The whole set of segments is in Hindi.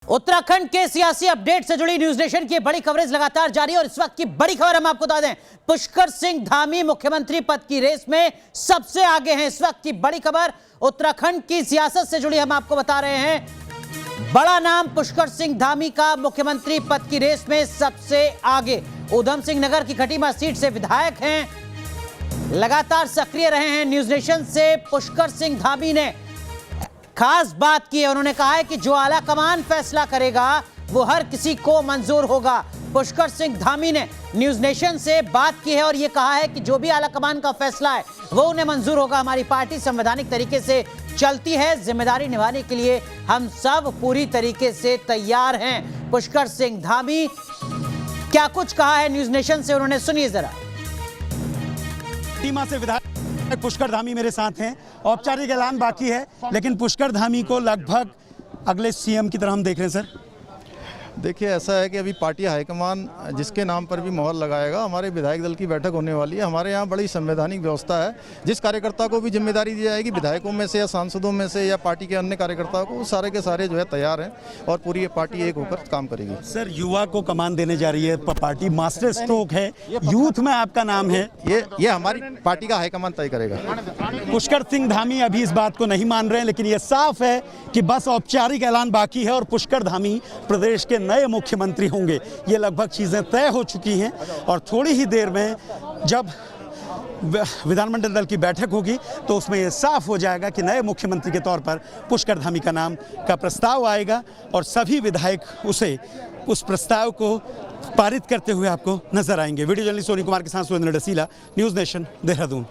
उत्तराखंड के सियासी अपडेट से जुड़ी न्यूज नेशन की बड़ी कवरेज लगातार जारी है और इस वक्त की बड़ी खबर हम आपको बता दें, पुष्कर सिंह धामी मुख्यमंत्री पद की रेस में सबसे आगे हैं। इस वक्त की बड़ी खबर उत्तराखंड की सियासत से जुड़ी हम आपको बता रहे हैं। बड़ा नाम पुष्कर सिंह धामी का मुख्यमंत्री पद की रेस में सबसे आगे। ऊधम सिंह नगर की खटीमा सीट से विधायक हैं, लगातार सक्रिय रहे हैं। न्यूज नेशन से पुष्कर सिंह धामी ने खास बात की है, उन्होंने कहा है कि जो आला कमान फैसला करेगा वो हर किसी को मंजूर होगा। पुष्कर सिंह धामी ने न्यूज नेशन से बात की है और ये कहा है कि जो भी आला कमान का फैसला है वो उन्हें मंजूर होगा। हमारी पार्टी संवैधानिक तरीके से चलती है, जिम्मेदारी निभाने के लिए हम सब पूरी तरीके से तैयार हैं। पुष्कर सिंह धामी क्या कुछ कहा है न्यूज नेशन से, उन्होंने सुनिए जरा। खटीमा से विधायक पुष्कर धामी मेरे साथ हैं। औपचारिक ऐलान बाकी है, लेकिन पुष्कर धामी को लगभग अगले सीएम की तरह हम देख रहे हैं। सर देखिए, ऐसा है कि अभी पार्टी हाईकमान जिसके नाम पर भी मोहर लगाएगा। हमारे विधायक दल की बैठक होने वाली है। हमारे यहाँ बड़ी संवैधानिक व्यवस्था है। जिस कार्यकर्ता को भी जिम्मेदारी दी जाएगी, विधायकों में से या सांसदों में से या पार्टी के अन्य कार्यकर्ताओं को, सारे के सारे जो है तैयार हैं और पूरी पार्टी एक होकर काम करेगी। सर, युवा को कमान देने जा रही है पार्टी, मास्टर स्ट्रोक है, यूथ में आपका नाम है। ये हमारी पार्टी का हाईकमान तय करेगा। पुष्कर सिंह धामी अभी इस बात को नहीं मान रहे हैं, लेकिन ये साफ है कि बस औपचारिक ऐलान बाकी है और पुष्कर धामी प्रदेश के नए मुख्यमंत्री होंगे। ये लगभग चीजें तय हो चुकी हैं और थोड़ी ही देर में जब विधानमंडल दल की बैठक होगी तो उसमें यह साफ हो जाएगा कि नए मुख्यमंत्री के तौर पर पुष्कर धामी का नाम का प्रस्ताव आएगा और सभी विधायक उस प्रस्ताव को पारित करते हुए आपको नजर आएंगे। वीडियो जर्नलिस्ट सोनी कुमार के साथ सुरेंद्र डसीला, न्यूज नेशन, देहरादून।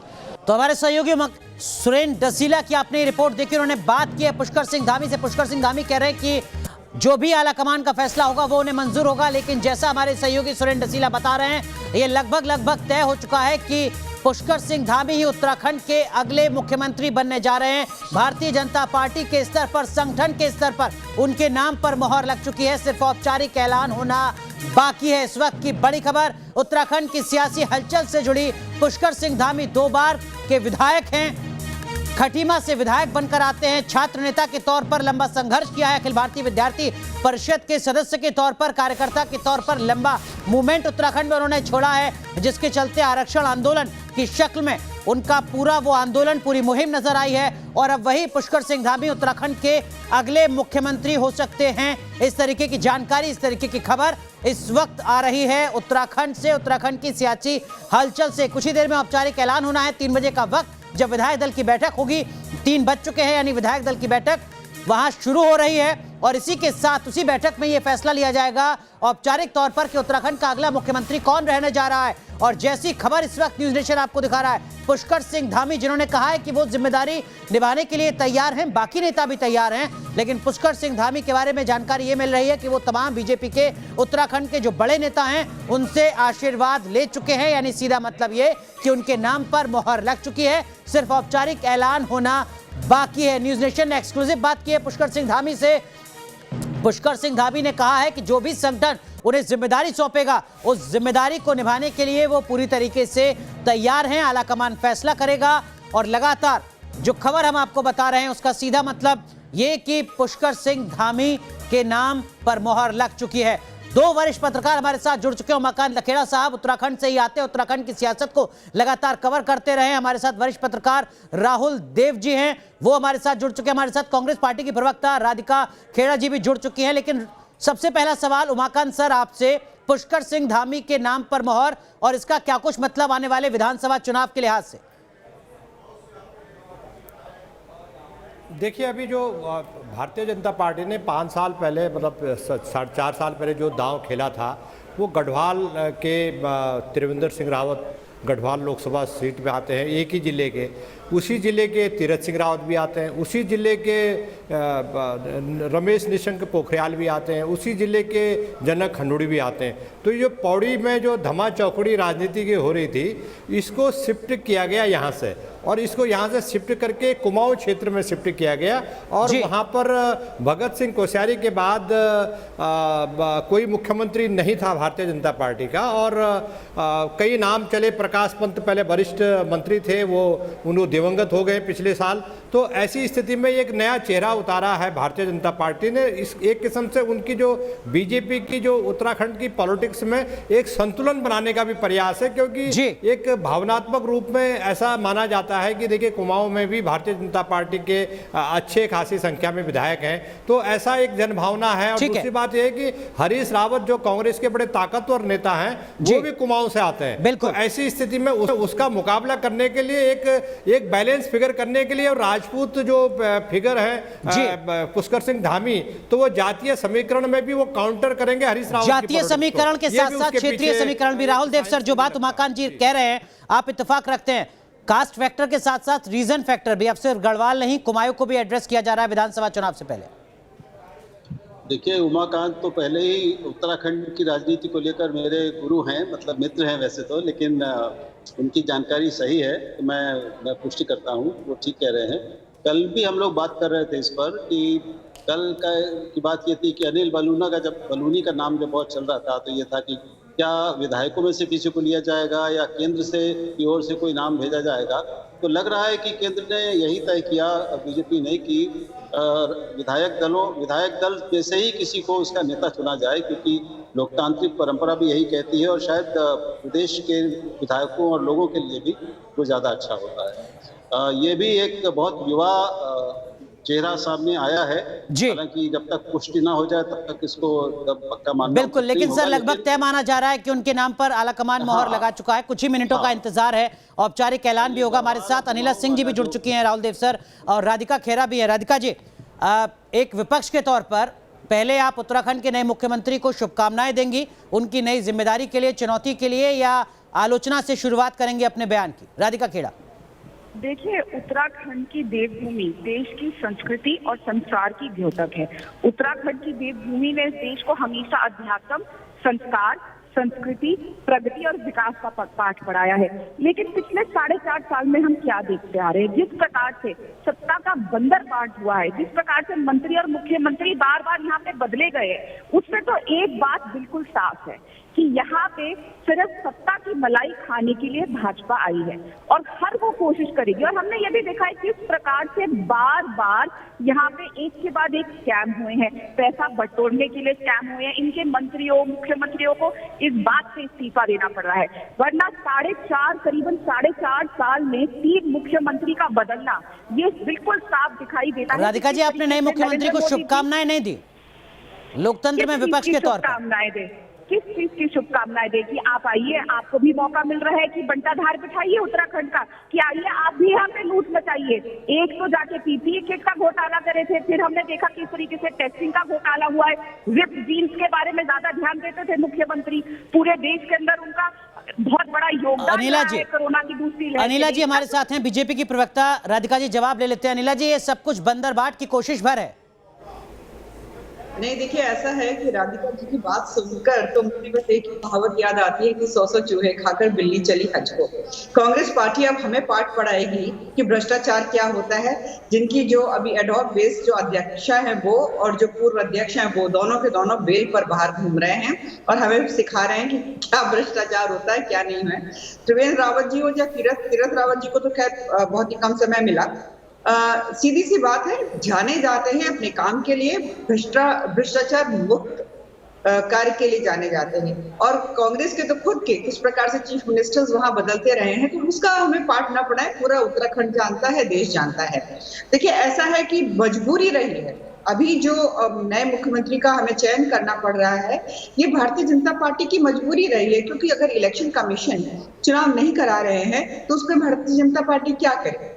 तो हमारे सहयोगी सुरेंद्र डसीला की आपने रिपोर्ट देखी, उन्होंने बात की है पुष्कर सिंह धामी से। पुष्कर सिंह धामी कह रहे हैं कि जो भी आला कमान का फैसला होगा वो उन्हें मंजूर होगा, लेकिन जैसा हमारे सहयोगी सुरेंद्र डसीला बता रहे हैं, ये लगभग तय हो चुका है कि पुष्कर सिंह धामी ही उत्तराखंड के अगले मुख्यमंत्री बनने जा रहे हैं। भारतीय जनता पार्टी के स्तर पर, संगठन के स्तर पर उनके नाम पर मोहर लग चुकी है, सिर्फ औपचारिक ऐलान होना बाकी है। इस वक्त की बड़ी खबर उत्तराखंड की सियासी हलचल से जुड़ी। पुष्कर सिंह धामी 2 बार के विधायक हैं, खटीमा से विधायक बनकर आते हैं। छात्र नेता के तौर पर लंबा संघर्ष किया है, अखिल भारतीय विद्यार्थी परिषद के सदस्य के तौर पर, कार्यकर्ता के तौर पर लंबा मूवमेंट उत्तराखंड में उन्होंने छोड़ा है, जिसके चलते आरक्षण आंदोलन की शक्ल में उनका पूरा वो आंदोलन, पूरी मुहिम नजर आई है। और अब वही पुष्कर सिंह धामी उत्तराखंड के अगले मुख्यमंत्री हो सकते हैं। इस तरीके की जानकारी, इस तरीके की खबर इस वक्त आ रही है उत्तराखंड से, उत्तराखंड की सियासी हलचल से। कुछ ही देर में औपचारिक ऐलान होना है, 3 बजे का वक्त जब विधायक दल की बैठक होगी। 3 बज चुके हैं, यानी विधायक दल की बैठक वहां शुरू हो रही है और इसी के साथ उसी बैठक में यह फैसला लिया जाएगा औपचारिक तौर पर कि उत्तराखंड का अगला मुख्यमंत्री कौन रहने जा रहा है। और जैसी खबर इस वक्त न्यूज नेशन आपको दिखा रहा है, पुष्कर सिंह धामी जिन्होंने कहा है कि वो जिम्मेदारी निभाने के लिए तैयार हैं, बाकी नेता भी तैयार हैं, लेकिन पुष्कर सिंह धामी के बारे में जानकारी ये मिल रही है कि वो तमाम बीजेपी के उत्तराखंड के जो बड़े नेता हैं उनसे आशीर्वाद ले चुके हैं, यानी सीधा मतलब ये कि उनके नाम पर मोहर लग चुकी है, सिर्फ औपचारिक ऐलान होना बाकी है। न्यूज नेशन ने एक्सक्लूसिव बात की है पुष्कर सिंह धामी से। पुष्कर सिंह धामी ने कहा है कि जो भी संगठन उन्हें जिम्मेदारी सौंपेगा उस जिम्मेदारी को निभाने के लिए वो पूरी तरीके से तैयार हैं। आला कमान फैसला करेगा और लगातार जो खबर हम आपको बता रहे हैं उसका सीधा मतलब ये कि पुष्कर सिंह धामी के नाम पर मोहर लग चुकी है। 2 वरिष्ठ पत्रकार हमारे साथ जुड़ चुके हैं। उमाकांत लखेड़ा साहब उत्तराखंड से ही आते हैं, उत्तराखंड की सियासत को लगातार कवर करते रहे। हमारे साथ वरिष्ठ पत्रकार राहुल देव जी हैं, वो हमारे साथ जुड़ चुके हैं। हमारे साथ कांग्रेस पार्टी की प्रवक्ता राधिका खेड़ा जी भी जुड़ चुकी हैं। लेकिन सबसे पहला सवाल उमाकांत सर आपसे, पुष्कर सिंह धामी के नाम पर मोहर और इसका क्या कुछ मतलब आने वाले विधानसभा चुनाव के लिहाज से? देखिए, अभी जो भारतीय जनता पार्टी ने 5 साल पहले, मतलब 4.5 साल पहले जो दांव खेला था, वो गढ़वाल के त्रिवेंद्र सिंह रावत गढ़वाल लोकसभा सीट पे आते हैं, एक ही ज़िले के। उसी ज़िले के तीरथ सिंह रावत भी आते हैं, उसी ज़िले के रमेश निशंक पोखरियाल भी आते हैं, उसी ज़िले के जनक खंडूड़ी भी आते हैं। तो ये पौड़ी में जो धमा चौकड़ी राजनीति की हो रही थी, इसको शिफ्ट किया गया यहाँ से, और इसको यहाँ से शिफ्ट करके कुमाऊं क्षेत्र में शिफ्ट किया गया। और वहाँ पर भगत सिंह कोश्यारी के बाद कोई मुख्यमंत्री नहीं था भारतीय जनता पार्टी का, और कई नाम चले। प्रकाश पंत पहले वरिष्ठ मंत्री थे, वो उन्होंने दिवंगत हो गए पिछले साल। तो ऐसी स्थिति में एक नया चेहरा उतारा है भारतीय जनता पार्टी ने। इस एक किस्म से उनकी जो बीजेपी की जो उत्तराखंड की पॉलिटिक्स में एक संतुलन बनाने का भी प्रयास है, क्योंकि एक भावनात्मक रूप में ऐसा माना जाता है कि देखिए कुमाऊं में भी भारतीय जनता पार्टी के अच्छे खासी संख्या में विधायक हैं, तो ऐसा एक जनभावना है। और दूसरी बात यह है कि हरीश रावत जो कांग्रेस के बड़े ताकतवर नेता हैं वो भी कुमाऊं से आते हैं। बिल्कुल। तो ऐसी स्थिति में उसका मुकाबला करने के लिए एक बैलेंस फिगर करने के लिए, और राजपूत जो फिगर है पुष्कर सिंह धामी, तो वो जातीय समीकरण में भी वो काउंटर करेंगे हरीश रावत। जातीय समीकरण के साथ साथ क्षेत्रीय समीकरण भी। राहुल देव सर, जो बात उमाकांत जी कह रहे हैं आप इत्तेफाक रखते हैं, कास्ट फैक्टर के साथ साथ रीजन फैक्टर भी, अब सिर्फ गढ़वाल नहीं कुमाऊं को भी एड्रेस किया जा रहा है विधानसभा चुनाव से पहले। देखिए, उमाकांत तो पहले ही उत्तराखंड की राजनीति को लेकर मेरे गुरु हैं, मतलब मित्र हैं वैसे तो, लेकिन उनकी जानकारी सही है तो मैं पुष्टि करता हूँ, वो ठीक कह रहे हैं। कल भी हम लोग बात कर रहे थे इस पर कि कल की बात ये थी कि अनिल बलूनी का नाम जब बहुत चल रहा था, तो ये था कि क्या विधायकों में से किसी को लिया जाएगा या केंद्र से की ओर से कोई नाम भेजा जाएगा। तो लग रहा है कि केंद्र ने यही तय किया, बीजेपी ने, कि विधायक दल में से ही किसी को उसका नेता चुना जाए, क्योंकि लोकतांत्रिक परंपरा भी यही कहती है और शायद प्रदेश के विधायकों और लोगों के लिए भी वो ज़्यादा अच्छा होता है। ये भी एक बहुत युवा चेहरा सामने आया है, हालांकि जब तक पुष्टि ना हो जाए तब तक इसको पक्का मानना बिल्कुल, लेकिन सर लगभग तय माना जा रहा है कि उनके नाम पर आलाकमान मोहर लगा चुका है। कुछ ही मिनटों का इंतजार है, औपचारिक ऐलान भी होगा। हमारे साथ अनिला सिंह जी भी जुड़ चुकी हैं, राहुल देव सर, और राधिका खेरा भी है। राधिका जी, एक विपक्ष के तौर पर पहले आप उत्तराखंड के नए मुख्यमंत्री को शुभकामनाएं देंगी उनकी नई जिम्मेदारी के लिए, चुनौती के लिए, या आलोचना से शुरुआत करेंगे अपने बयान की? राधिका खेड़ा। देखिए, उत्तराखंड की देवभूमि देश की संस्कृति और संस्कार की द्योतक है। उत्तराखंड की देवभूमि ने देश को हमेशा अध्यात्म, संस्कार, संस्कृति, प्रगति और विकास का पाठ पढ़ाया है। लेकिन पिछले 4.5 साल में हम क्या देखते आ रहे हैं? जिस प्रकार से सत्ता का बंदरबाट हुआ है, जिस प्रकार से मंत्री और मुख्यमंत्री बार बार यहाँ पे बदले गए, उसमें तो एक बात बिल्कुल साफ है कि यहाँ पे सिर्फ सत्ता की मलाई खाने के लिए भाजपा आई है और हर वो कोशिश करेगी। और हमने ये भी देखा है किस प्रकार से बार बार यहाँ पे एक के बाद एक स्कैम हुए हैं, पैसा बटोरने के लिए स्कैम हुए हैं। इनके मंत्रियों, मुख्यमंत्रियों को इस बात से इस्तीफा देना पड़ रहा है, वरना करीबन 4.5 साल में 3 मुख्यमंत्री का बदलना ये बिल्कुल साफ दिखाई देता है। राधिका जी, आपने नए मुख्यमंत्री को शुभकामनाएं नहीं दी, लोकतंत्र में विपक्ष के तौर पर किस चीज की शुभकामनाएं दे कि आप आइए, आपको भी मौका मिल रहा है कि बंटाधार बिठाइए उत्तराखंड का, कि आइए आप भी यहाँ पे लूट मचाइए। एक तो जाके पीपीई किट का घोटाला करे थे, फिर हमने देखा किस तरीके से टेस्टिंग का घोटाला हुआ है। रिप जीन्स के बारे में ज्यादा ध्यान देते थे मुख्यमंत्री, पूरे देश के अंदर उनका बहुत बड़ा योगदान। अनिला जी, कोरोना की दूसरी लहर। अनिला जी हमारे साथ हैं, बीजेपी की प्रवक्ता राधिका जी जवाब ले लेते हैं। अनिला जी, ये सब कुछ बंदरबाट की कोशिश भर है? नहीं, देखिए, ऐसा है कि राधिका जी की बात सुनकर तो मुझे बस एक कहावत याद आती है कि 100 चूहे खाकर बिल्ली चली हज को। कांग्रेस पार्टी अब हमें पाठ पढ़ाएगी कि भ्रष्टाचार क्या होता है। जिनकी जो अभी एडहॉक बेस्ड जो अध्यक्षा है वो और जो पूर्व अध्यक्ष हैं वो दोनों के दोनों बेल पर बाहर घूम रहे हैं और हमें सिखा रहे हैं कि क्या भ्रष्टाचार होता है, क्या नहीं है। त्रिवेंद्र रावत जी हो या तीरथ रावत जी को तो खैर बहुत ही कम समय मिला। सीधी सी बात है, जाने जाते हैं अपने काम के लिए, भ्रष्टाचार मुक्त कार्य के लिए जाने जाते हैं। और कांग्रेस के तो खुद के किस प्रकार से चीफ मिनिस्टर्स वहां बदलते रहे हैं, तो उसका हमें पाठ ना पढ़ाए, पूरा उत्तराखंड जानता है, देश जानता है। देखिए, ऐसा है कि मजबूरी रही है। अभी जो नए मुख्यमंत्री का हमें चयन करना पड़ रहा है, ये भारतीय जनता पार्टी की मजबूरी रही है, क्योंकि अगर इलेक्शन कमीशन चुनाव नहीं करा रहे हैं तो उस पर भारतीय जनता पार्टी क्या करे?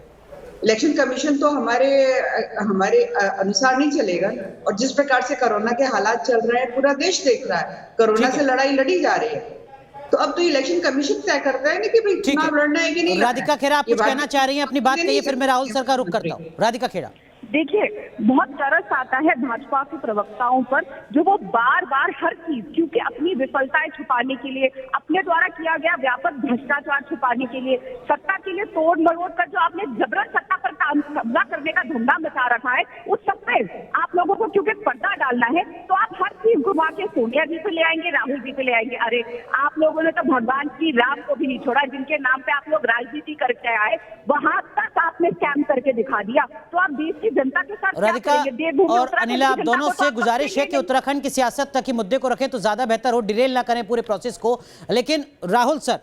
इलेक्शन कमीशन तो हमारे अनुसार नहीं चलेगा। और जिस प्रकार से कोरोना के हालात चल रहे हैं, पूरा देश देख रहा है, कोरोना से लड़ाई लड़ी जा रही है। तो अब तो इलेक्शन कमीशन तय करता है ना कि भाई चुनाव लड़ना है कि नहीं। राधिका खेड़ा, आप कुछ कहना चाह रही हैं? अपनी बात कहिए, फिर मैं राहुल सर का रुख करता हूँ। राधिका खेड़ा। देखिए, बहुत तरस आता है भाजपा के प्रवक्ताओं पर, जो वो बार बार हर चीज, क्योंकि अपनी विफलताएं छुपाने के लिए, अपने द्वारा किया गया व्यापक भ्रष्टाचार छुपाने के लिए, सत्ता के लिए तोड़ मरोड़ कर जो आपने जबरन सत्ता पर कब्जा करने का धंधा मचा रखा है, उस सब पे आप लोगों को क्योंकि पर्दा डालना है, तो आप हर चीज घुमा के सोनिया जी पे ले आएंगे, राहुल जी पे ले आएंगे। अरे आप लोगों ने तो भगवान श्री राम को भी नहीं छोड़ा, जिनके नाम पे आप लोग राजनीति करके आए, वहां तक आपने स्कैम करके दिखा दिया। तो आप देश की जनता के साथ राधिका और अनिला, आप दोनों से गुजारिश है कि उत्तराखंड की सियासत तक के मुद्दे को रखें तो ज्यादा बेहतर हो, डिरेल ना करें पूरे प्रोसेस को। लेकिन राहुल सर,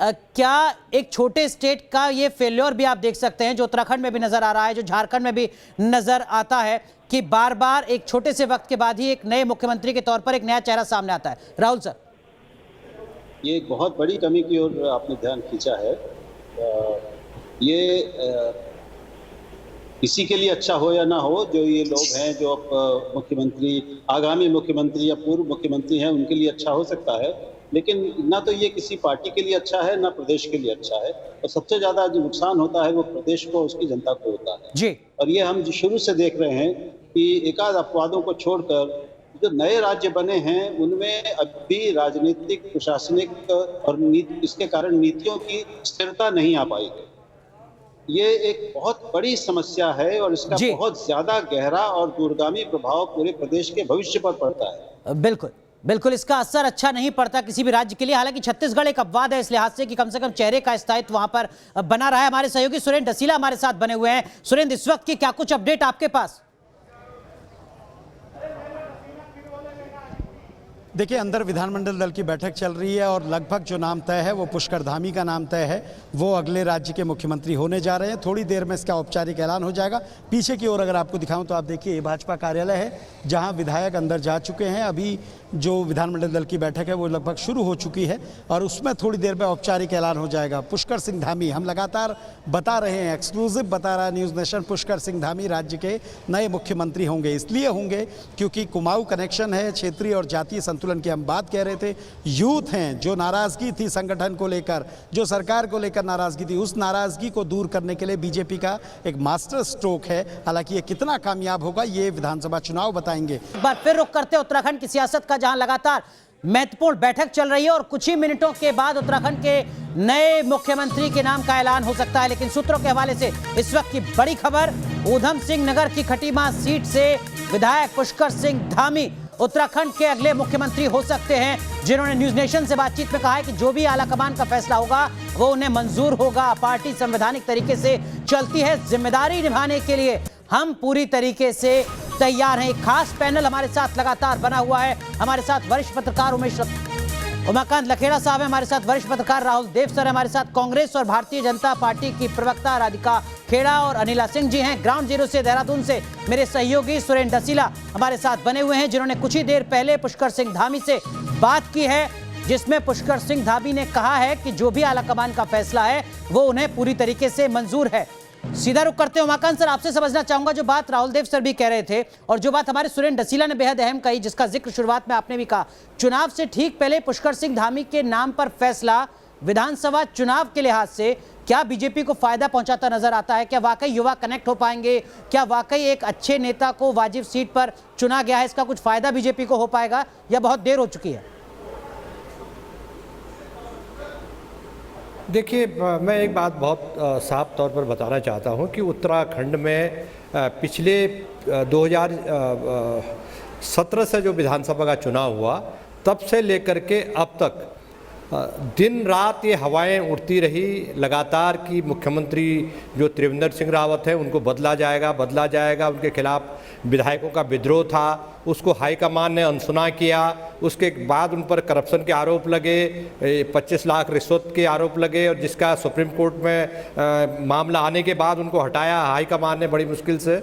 क्या एक छोटे स्टेट का ये फेल्योर भी आप देख सकते हैं, जो उत्तराखंड में भी नजर आ रहा है, जो झारखंड में भी नजर आता है, कि बार बार एक छोटे से वक्त के बाद ही एक नए मुख्यमंत्री के तौर पर एक नया चेहरा सामने आता है? राहुल सर, ये एक बहुत बड़ी कमी की ओर आपने ध्यान खींचा है। ये किसी के लिए अच्छा हो या ना हो, जो ये लोग हैं जो अब मुख्यमंत्री, आगामी मुख्यमंत्री या पूर्व मुख्यमंत्री हैं, उनके लिए अच्छा हो सकता है, लेकिन ना तो ये किसी पार्टी के लिए अच्छा है, ना प्रदेश के लिए अच्छा है। और सबसे ज्यादा जो नुकसान होता है वो प्रदेश को, उसकी जनता को होता है जी। और ये हम शुरू से देख रहे हैं कि एकाध अपवादों को छोड़कर जो नए राज्य बने हैं उनमें अभी राजनीतिक, प्रशासनिक और इसके कारण नीतियों की स्थिरता नहीं आ पाई है। ये एक बहुत बड़ी समस्या है और इसका बहुत ज्यादा गहरा और दूरगामी प्रभाव पूरे प्रदेश के भविष्य पर पड़ता है। बिल्कुल इसका असर अच्छा नहीं पड़ता किसी भी राज्य के लिए। हालांकि छत्तीसगढ़ एक अपवाद है इस लिहाज से कि कम से कम चेहरे का स्थायित्व वहां पर बना रहा है। हमारे सहयोगी सुरेंद्र डसीला हमारे साथ बने हुए हैं। सुरेंद्र, इस वक्त की क्या कुछ अपडेट आपके पास? देखिए, अंदर विधानमंडल दल की बैठक चल रही है और लगभग जो नाम तय है वो पुष्कर धामी का नाम तय है। वो अगले राज्य के मुख्यमंत्री होने जा रहे हैं। थोड़ी देर में इसका औपचारिक ऐलान हो जाएगा। पीछे की ओर अगर आपको दिखाऊं तो आप देखिए, ये भाजपा कार्यालय है जहां विधायक अंदर जा चुके हैं। अभी जो विधानमंडल दल की बैठक है वो लगभग शुरू हो चुकी है और उसमें थोड़ी देर में औपचारिक ऐलान हो जाएगा। पुष्कर सिंह धामी, हम लगातार बता रहे हैं, एक्सक्लूसिव बता रहा है न्यूज़ नेशन, पुष्कर सिंह धामी राज्य के नए मुख्यमंत्री होंगे। इसलिए होंगे क्योंकि कुमाऊं कनेक्शन है, क्षेत्रीय और जातीय संतुलन की हम बात कह रहे थे। यूथ हैं, जो नाराजगी थी संगठन को लेकर, जो सरकार को लेकर नाराजगी थी, उस नाराजगी को दूर करने के लिए बीजेपी का एक मास्टर स्ट्रोक है। हालांकि ये कितना कामयाब होगा ये विधानसभा चुनाव बताएंगे। एक बार फिर रुख करते उत्तराखंड की सियासत का, जहां लगातार महत्वपूर्ण बैठक चल रही है और कुछ ही मिनटों के बाद उत्तराखंड के नए मुख्यमंत्री के नाम का ऐलान हो सकता है। लेकिन सूत्रों के हवाले से इस वक्त की बड़ी खबर, ऊधम सिंह नगर की खटीमा सीट से विधायक पुष्कर सिंह धामी उत्तराखंड के अगले मुख्यमंत्री हो सकते हैं, जिन्होंने न्यूज़ नेशन से बातचीत में कहा है कि जो भी आलाकमान का फैसला होगा वो उन्हें मंजूर होगा। पार्टी संवैधानिक तरीके से चलती है, जिम्मेदारी निभाने के लिए हम पूरी तरीके से तैयार हैं। एक खास पैनल हमारे साथ लगातार बना हुआ है। हमारे साथ वरिष्ठ पत्रकार उमाकांत लखेड़ा साहब हैं, हमारे साथ वरिष्ठ पत्रकार राहुल देव सर, हमारे साथ कांग्रेस और भारतीय जनता पार्टी की प्रवक्ता राधिका खेड़ा और अनिला सिंह जी हैं। ग्राउंड जीरो से देहरादून से मेरे सहयोगी सुरेंद्र डसीला हमारे साथ बने हुए हैं, जिन्होंने कुछ ही देर पहले पुष्कर सिंह धामी से बात की है, जिसमें पुष्कर सिंह धामी ने कहा है कि जो भी आलाकमान का फैसला है वो उन्हें पूरी तरीके से मंजूर है। सीधा रुख करते हैं उमाकांत सर, आपसे समझना चाहूंगा जो बात राहुल देव सर भी कह रहे थे और जो बात हमारे सुरेंद्र डसीला ने बेहद अहम कही, जिसका जिक्र शुरुआत में आपने भी कहा, चुनाव से ठीक पहले पुष्कर सिंह धामी के नाम पर फैसला विधानसभा चुनाव के लिहाज से क्या बीजेपी को फायदा पहुंचाता नजर आता है? क्या वाकई युवा कनेक्ट हो पाएंगे? क्या वाकई एक अच्छे नेता को वाजिब सीट पर चुना गया है, इसका कुछ फायदा बीजेपी को हो पाएगा या बहुत देर हो चुकी है? देखिए, मैं एक बात बहुत साफ तौर पर बताना चाहता हूं कि उत्तराखंड में पिछले 2017 से जो विधानसभा का चुनाव हुआ तब से लेकर के अब तक दिन रात ये हवाएं उड़ती रही लगातार कि मुख्यमंत्री जो त्रिवेंद्र सिंह रावत हैं उनको बदला जाएगा। उनके खिलाफ विधायकों का विद्रोह था, उसको हाईकमान ने अनसुना किया। उसके बाद उन पर करप्शन के आरोप लगे, 25 लाख रिश्वत के आरोप लगे और जिसका सुप्रीम कोर्ट में मामला आने के बाद उनको हटाया हाईकमान ने बड़ी मुश्किल से।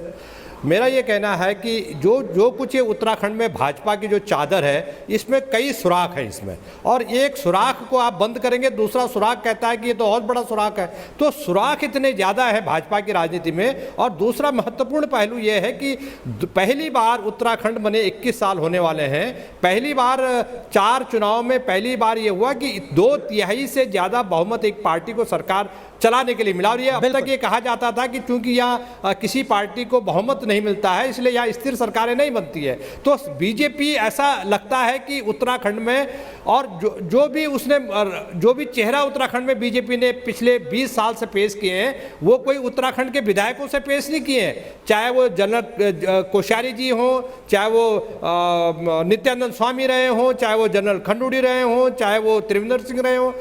मेरा ये कहना है कि जो कुछ ये उत्तराखंड में भाजपा की जो चादर है इसमें कई सुराख है इसमें, और एक सुराख को आप बंद करेंगे दूसरा सुराख कहता है कि ये तो बहुत बड़ा सुराख है। तो सुराख इतने ज़्यादा है भाजपा की राजनीति में। और दूसरा महत्वपूर्ण पहलू ये है कि पहली बार उत्तराखंड बने 21 साल होने वाले हैं, पहली बार 4 चुनाव में पहली बार ये हुआ कि 2/3 से ज़्यादा बहुमत एक पार्टी को सरकार चलाने के लिए मिला। और ये अब तक ये कहा जाता था कि चूंकि यहाँ किसी पार्टी को बहुमत नहीं मिलता है इसलिए यहाँ स्थिर सरकारें नहीं बनती है। तो बीजेपी ऐसा लगता है कि उत्तराखंड में, और जो भी चेहरा उत्तराखंड में बीजेपी ने पिछले 20 साल से पेश किए हैं वो कोई उत्तराखंड के विधायकों से पेश नहीं किए हैं, चाहे वो जनरल कोश्यारी जी हों, चाहे वो नित्यानंद स्वामी रहे हों, चाहे वो जनरल खंडूड़ी रहे हों, चाहे वो त्रिवेंद्र सिंह रहे हों।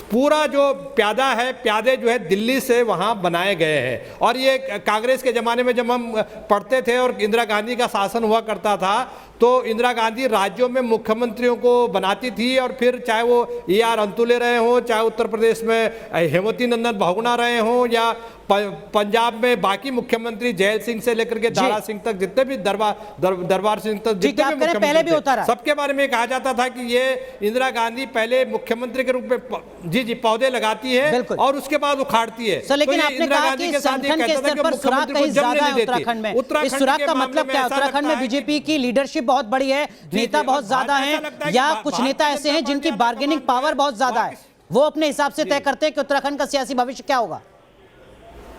पूरा जो प्यादे जो है दिल्ली से वहाँ बनाए गए हैं। और ये कांग्रेस के ज़माने में जब हम पढ़ते थे और इंदिरा गांधी का शासन हुआ करता था तो इंदिरा गांधी राज्यों में मुख्यमंत्रियों को बनाती थी, और फिर चाहे वो AR अंतुले रहे हों, चाहे उत्तर प्रदेश में हेमवती नंदन बहुगुणा रहे हों, या पंजाब में बाकी मुख्यमंत्री जैल सिंह से लेकर के दारा सिंह तक, जितने भी दरबार सिंह तक जितने भी मुख्यमंत्री थे, सबके बारे में कहा जाता था कि ये इंदिरा गांधी पहले मुख्यमंत्री के रूप में जी पौधे लगाती है और उसके बाद उखाड़ती है। सर, लेकिन आपने कहा कि संगठन के स्तर पर सुराग कहीं ज्यादा है उत्तराखंड में। इस सुराग का मतलब क्या है? उत्तराखंड में बीजेपी की लीडरशिप बहुत बड़ी है, नेता बहुत ज्यादा हैं, या कुछ नेता ऐसे हैं जिनकी बार्गेनिंग पावर बहुत ज्यादा है, वो अपने हिसाब से तय करते हैं कि उत्तराखंड का सियासी भविष्य क्या होगा?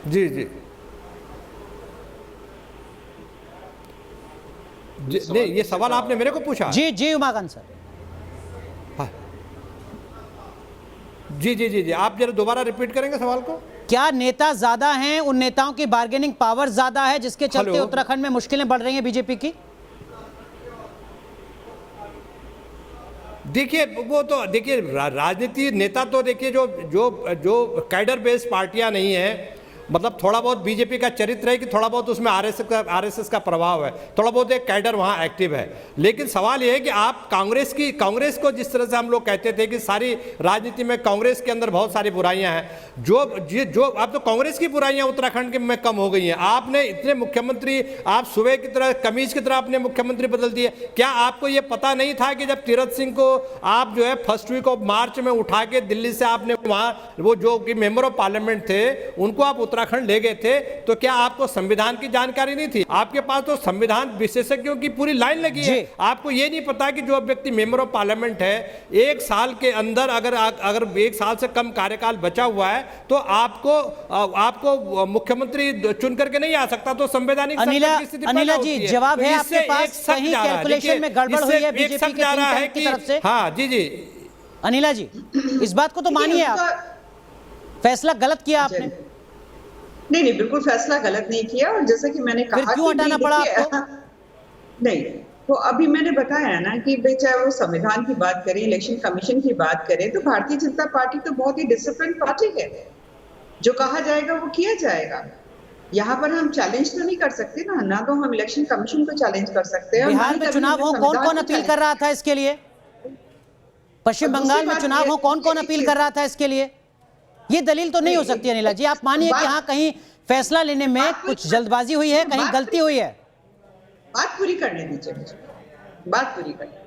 जी जी नहीं, ये सवाल आपने मेरे को पूछा। जी जी उमाकांत सर। हाँ। जी आप जरा दोबारा रिपीट करेंगे सवाल को? क्या नेता ज्यादा हैं, उन नेताओं की बार्गेनिंग पावर ज्यादा है जिसके चलते उत्तराखंड में मुश्किलें बढ़ रही हैं बीजेपी की? देखिए वो तो देखिए राजनीति नेता तो देखिए जो कैडर बेस्ड पार्टियां नहीं है, मतलब थोड़ा बहुत बीजेपी का चरित्र है कि थोड़ा बहुत उसमें आरएसएस का प्रभाव है, थोड़ा बहुत एक कैडर वहाँ एक्टिव है। लेकिन सवाल ये है कि आप कांग्रेस को जिस तरह से हम लोग कहते थे कि सारी राजनीति में कांग्रेस के अंदर बहुत सारी बुराइयां हैं, जो अब तो कांग्रेस की बुराइयां उत्तराखंड के में कम हो गई हैं। आपने इतने मुख्यमंत्री, आप सुबह की तरह कमीज की तरह अपने मुख्यमंत्री बदल दिए। क्या आपको ये पता नहीं था कि जब तीरथ सिंह को आप जो है फर्स्ट वीक ऑफ मार्च में उठा के दिल्ली से आपने वहाँ वो जो कि मेंबर ऑफ पार्लियामेंट थे उनको आप उत्तराखंड ले गए थे, तो क्या आपको संविधान की जानकारी नहीं थी? आपके पास तो संविधान विशेषज्ञों की पूरी लाइन लगी है। आपको ये नहीं पता कि जो व्यक्ति मेंबर ऑफ पार्लियामेंट है, 1 साल के अंदर अगर 1 साल से कम कार्यकाल बचा हुआ है तो आपको मुख्यमंत्री चुन करके नहीं आ सकता। तो संवैधानिक अनिला जी जवाब है आपके पास, कहीं कैलकुलेशन में गड़बड़ हुई है बीजेपी की तरफ से? हाँ जी अनिला जी, इस बात को तो मानिए आप, फैसला गलत किया आपने? नहीं, बिल्कुल फैसला गलत नहीं किया। और जैसे कि मैंने कहा, क्यों हटाना पड़ा आपको? नहीं, तो अभी मैंने बताया ना कि भाई चाहे वो संविधान की बात करें, इलेक्शन कमीशन की बात करें, तो भारतीय जनता पार्टी तो बहुत ही डिसिप्लिन पार्टी है। जो कहा जाएगा वो किया जाएगा। यहाँ पर हम चैलेंज तो नहीं कर सकते ना तो हम इलेक्शन कमीशन को चैलेंज कर सकते हैं। बिहार में चुनाव हो, कौन अपील कर रहा था इसके लिए? पश्चिम बंगाल में चुनाव हो, कौन अपील कर रहा था इसके लिए? ये दलील तो नहीं हो सकती अनिला जी। आप मानिए कि हाँ कहीं फैसला लेने में कुछ जल्दबाजी हुई है, कहीं गलती हुई है। बात पूरी करने दीजिए मुझे, बात पूरी करने।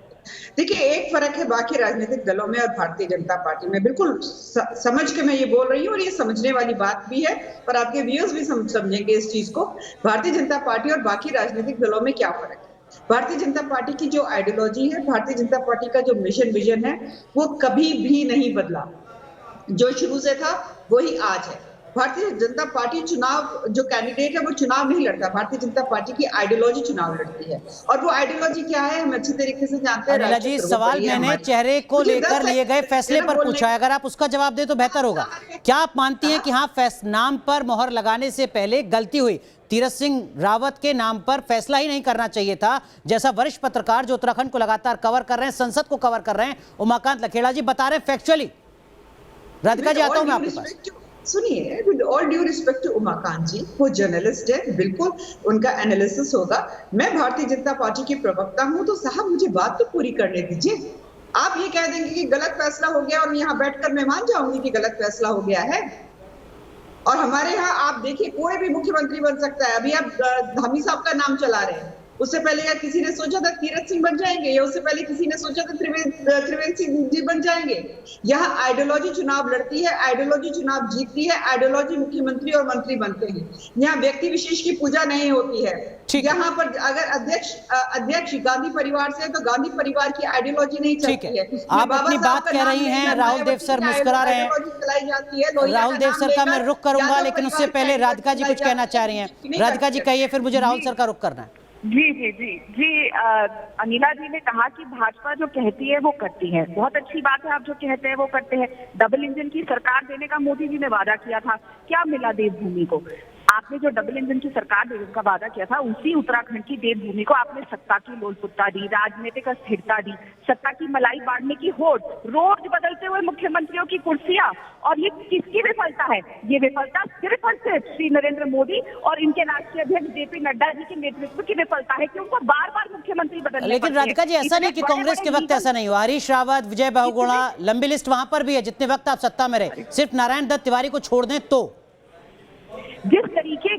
देखिए, एक फर्क है बाकी राजनीतिक दलों में और भारतीय जनता पार्टी में। बिल्कुल समझ के मैं ये बोल रही हूँ और ये समझने वाली बात भी है, पर आपके व्यूअर्स भी समझेंगे इस चीज को। भारतीय जनता पार्टी और बाकी राजनीतिक दलों में क्या फर्क है? भारतीय जनता पार्टी की जो आइडियोलॉजी है, भारतीय जनता पार्टी का जो मिशन विजन है, वो कभी भी नहीं बदला। जो शुरू से था वही आज है। भारतीय जनता पार्टी चुनाव, जो कैंडिडेट है वो चुनाव नहीं लड़ता, भारतीय जनता पार्टी की आइडियोलॉजी चुनाव लड़ती है। और वो आइडियोलॉजी क्या है हम अच्छी तरीके से जानते हैं। अनिला जी, सवाल मैंने चेहरे को लेकर लिए गए फैसले पर पूछा है, अगर आप उसका जवाब दे तो बेहतर होगा। क्या आप मानती हैं कि हाँ नाम पर मोहर लगाने से पहले गलती हुई, तीरथ सिंह रावत के नाम पर फैसला ही नहीं करना चाहिए था, जैसा वरिष्ठ पत्रकार जो उत्तराखंड को लगातार कवर कर रहे हैं, संसद को कवर कर रहे हैं, उमाकांत लखेड़ा जी बता रहे हैं फैक्चुअली। राधिका जी, आता हूं मैं आपके पास। सुनिए, with all due respect to Umakant ji, वो जर्नलिस्ट है, बिल्कुल उनका एनालिसिस होगा। मैं भारतीय जनता पार्टी की प्रवक्ता हूं, तो साहब मुझे बात तो पूरी करने दीजिए। आप ये कह देंगे कि गलत फैसला हो गया और यहाँ बैठकर मैं मान जाऊंगी कि गलत फैसला हो गया है। और हमारे यहाँ आप देखिए कोई भी मुख्यमंत्री बन सकता है। अभी आप धामी साहब का नाम चला रहे हैं, उससे पहले क्या किसी ने सोचा था तीरथ सिंह बन जाएंगे, या उससे पहले किसी ने सोचा था त्रिवेंद्र सिंह जी बन जाएंगे? यह आइडियोलॉजी चुनाव लड़ती है, आइडियोलॉजी चुनाव जीतती है, आइडियोलॉजी मुख्यमंत्री और मंत्री बनते हैं। यहाँ व्यक्ति विशेष की पूजा नहीं होती है। यहाँ पर अगर अध्यक्ष गांधी परिवार से है तो गांधी परिवार की आइडियोलॉजी नहीं चलती है। आप अपनी बात कह रही हैं, राहुल देव सर मुस्कुरा रहे हैं। राहुल देव सर का मैं रुख करूंगा, लेकिन उससे पहले राधिका जी कुछ कहना चाह रही हैं। राधिका जी कहिए, फिर मुझे राहुल सर का रुख करना है। जी, अनिला जी ने कहा कि भाजपा जो कहती है वो करती है। बहुत अच्छी बात है, आप जो कहते हैं वो करते हैं। डबल इंजन की सरकार देने का मोदी जी ने वादा किया था, क्या मिला देवभूमि को? आपने जो डबल इंजन की सरकार देने का वादा किया था, उसी उत्तराखंड की देवभूमि को आपने सत्ता की लोलपुत्ता दी, राजनीतिक अस्थिरता दी, सत्ता की मलाई बांटने की होड़, रोज बदलते हुए मुख्यमंत्रियों की कुर्सियां। और ये किसकी विफलता है? ये विफलता सिर्फ और सिर्फ श्री नरेंद्र मोदी और इनके राष्ट्रीय अध्यक्ष जेपी नड्डा जी के नेतृत्व की विफलता है कि उनको बार बार मुख्यमंत्री बदलने। लेकिन राधिका जी, ऐसा नहीं कि कांग्रेस के वक्त ऐसा नहीं हुआ। हरीश रावत, विजय बहुगुणा, लंबी लिस्ट वहां पर भी है जितने वक्त आप सत्ता में रहे। सिर्फ नारायण दत्त तिवारी को छोड़ दें तो जिस तरीके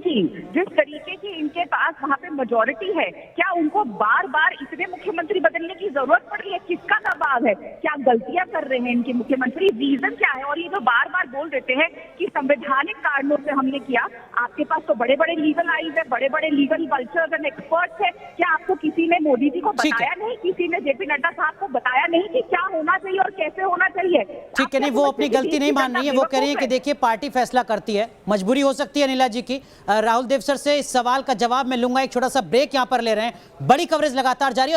की इनके पास वहां पे मेजोरिटी है, क्या उनको बार बार इतने मुख्यमंत्री बदलने की जरूरत पड़ रही है? किसका दबाव है? क्या गलतियां कर रहे हैं इनके मुख्यमंत्री? रीजन क्या है? और ये जो बार बार बोल देते हैं कि संवैधानिक कारणों से हमने किया, आपके पास तो बड़े बड़े लीगल आइज है, बड़े बड़े लीगल वल्चर्स एंड एक्सपर्ट्स है। क्या आपको किसी ने मोदी जी को बताया नहीं? किसी ने जेपी नड्डा साहब को बताया नहीं कि क्या होना चाहिए और कैसे होना चाहिए? ठीक है, नहीं, वो अपनी गलती नहीं मान रही है। वो कह रही है कि देखिए पार्टी फैसला करती है, मजबूरी हो सकती है अनिला जी की। राहुल देव सर से इस सवाल का जवाब मैं लूंगा। एक छोटा सा ब्रेक यहां पर ले रहे हैं। बड़ी कवरेज लगातार जारी है।